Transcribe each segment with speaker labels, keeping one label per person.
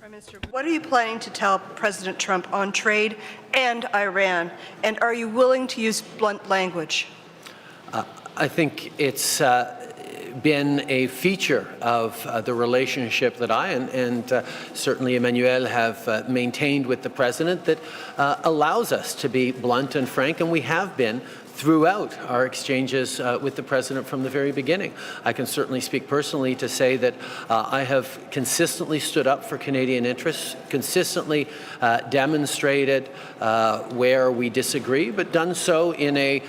Speaker 1: Prime Minister, what are you planning to tell President Trump on trade and Iran? And are you willing to use blunt language?
Speaker 2: I think it's been a feature of the relationship that I and certainly Emmanuel have maintained with the President that allows us to be blunt and frank, and we have been throughout our exchanges with the President from the very beginning. I can certainly speak personally to say that I have consistently stood up for Canadian interests, consistently demonstrated where we disagree, but done so in a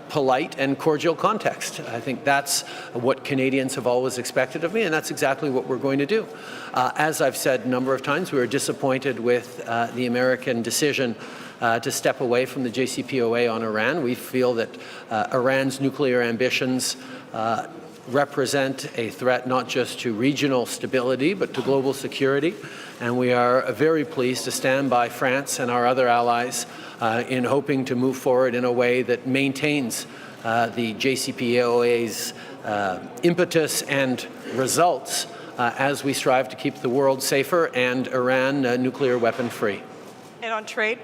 Speaker 2: polite and cordial context. I think that's what Canadians have always expected of me, and that's exactly what we're going to do. As I've said a number of times, we are disappointed with the American decision to step away from the JCPOA on Iran. We feel that Iran's nuclear ambitions represent a threat not just to regional stability, but to global security. And we are very pleased to stand by France and our other allies in hoping to move forward in a way that maintains the JCPOA's impetus and results as we strive to keep the world safer and Iran nuclear weapon free.
Speaker 1: And on trade?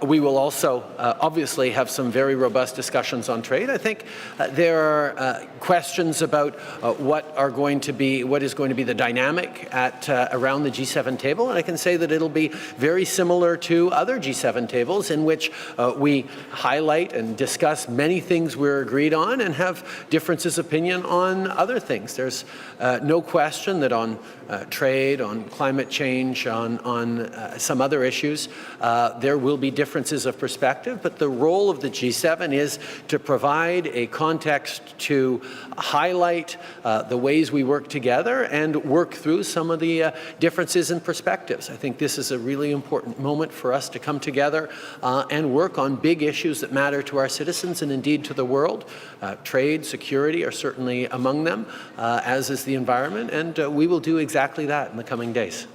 Speaker 2: We will also obviously have some very robust discussions on trade. I think there are questions about what is going to be the dynamic at around the G7 table, and I can say that it'll be very similar to other G7 tables in which we highlight and discuss many things we're agreed on and have differences of opinion on other things. There's no question that on trade, on climate change, on some other issues, there will be differences of perspective, but the role of the G7 is to provide a context to highlight the ways we work together and work through some of the differences in perspectives. I think this is a really important moment for us to come together and work on big issues that matter to our citizens and indeed to the world. Trade, security are certainly among them, as is the environment, and we will do exactly that in the coming days.